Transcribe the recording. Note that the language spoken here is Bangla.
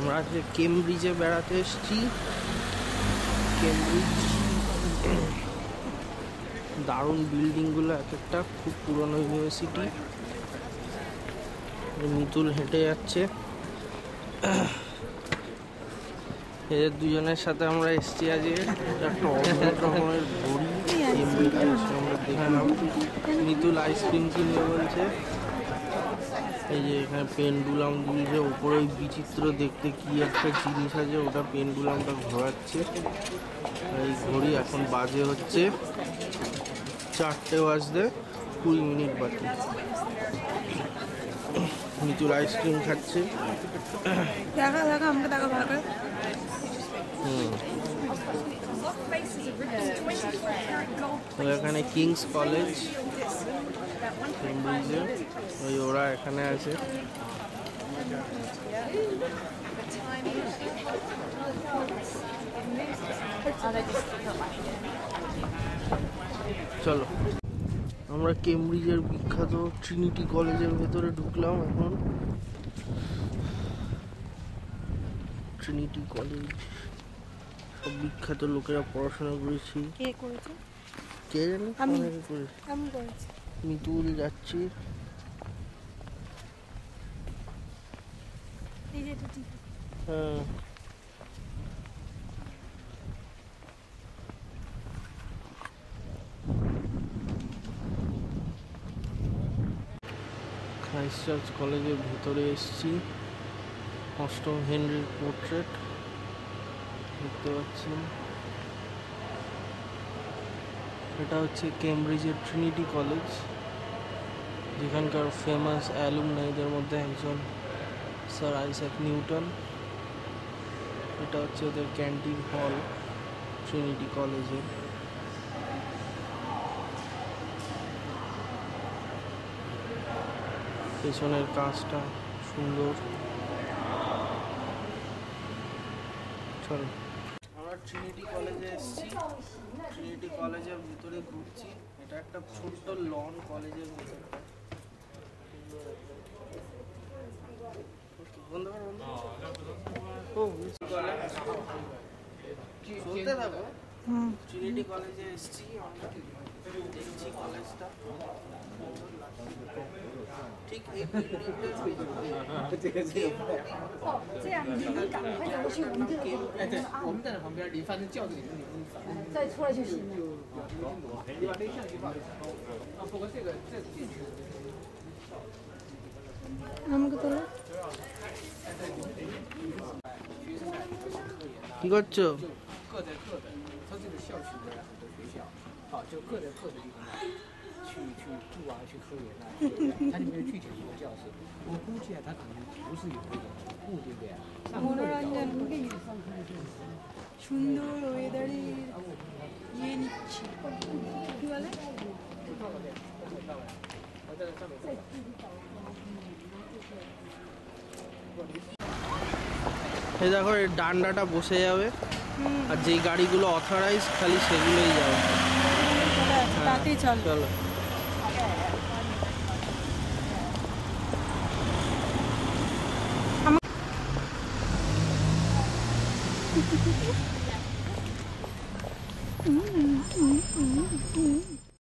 আমরা আজকে কেমব্রিজে বেড়াতে এসেছি। কেমব্রিজ দারুণ বিল্ডিংগুলো, এক একটা খুব পুরনো ইউনিভার্সিটি। মিতুল হেঁটে যাচ্ছে, এদের দুজনের সাথে আমরা এসছি আজকে। একটা অদ্ভুত রকমের ঘড়ি কেমব্রিজে এসে আমরা দেখলাম। মিতুল আইসক্রিম কিনে বলছে। এই যে এখানে পেন্ডুলাম দুলছে, ওপরে ওই বিচিত্র দেখতে কি একটা জিনিস আছে, ওটা পেন্ডুলামটা ঘোরাচ্ছে। এই ঘড়ি এখন বাজে হচ্ছে 4:20 বাকি। মিতুল আইসক্রিম খাচ্ছে। এখানে কিংস কলেজ কেমব্রিজে, ওই ওরা এখানে আছে। চলো আমরা কেমব্রিজের বিখ্যাত ট্রিনিটি কলেজের ভেতরে ঢুকলাম এখন। ট্রিনিটি কলেজ, সব বিখ্যাত লোকেরা পড়াশোনা করেছি। কে জানে, আমি করেছি। মিতুল যাচ্ছি। হ্যাঁ, ক্রাইস্ট চার্চ কলেজের ভেতরে এসেছি। অষ্টম হেনরির পোর্ট্রেট দেখতে পাচ্ছি। এটা হচ্ছে কেমব্রিজের ট্রিনিটি কলেজ, যেখানকার ফেমাস অ্যালুমনাইদের মধ্যে একজন স্যার আইজ্যাক নিউটন। এটা হচ্ছে ওদের ক্যান্টিন হল ট্রিনিটি কলেজে। পেছনের কাজটা সুন্দর। চলো আমরা ট্রিনিটি কলেজে এসেছি। ট্রিনিটি কলেজের ভিতরে ঘুরছি। এটা একটা ছোট্ট লন কলেজের ভিতরে। চলতে থাকো। ট্রিনিটি কলেজে এসেছি আমরা, দেখছি কলেজটা। ঠিক এই我们站在旁边，你反正叫着你，再出来就行了。你把那相机放啊，不过这个কি করছো?各在各的，它这个校区的很多学校，啊，就各在各的地方去住啊，去科研啊，它里面具体一个教室，我估计啊，它可能不是有那个固定的呀。সুন্দর ওয়েদারে ইয়ে নিচ্ছি, কি বলে এই দেখো, এই ডান্ডাটা বসে যাবে, আর যেই গাড়িগুলো অথরাইজ খালি সেগুলোই যাবে। তাতেই চলো।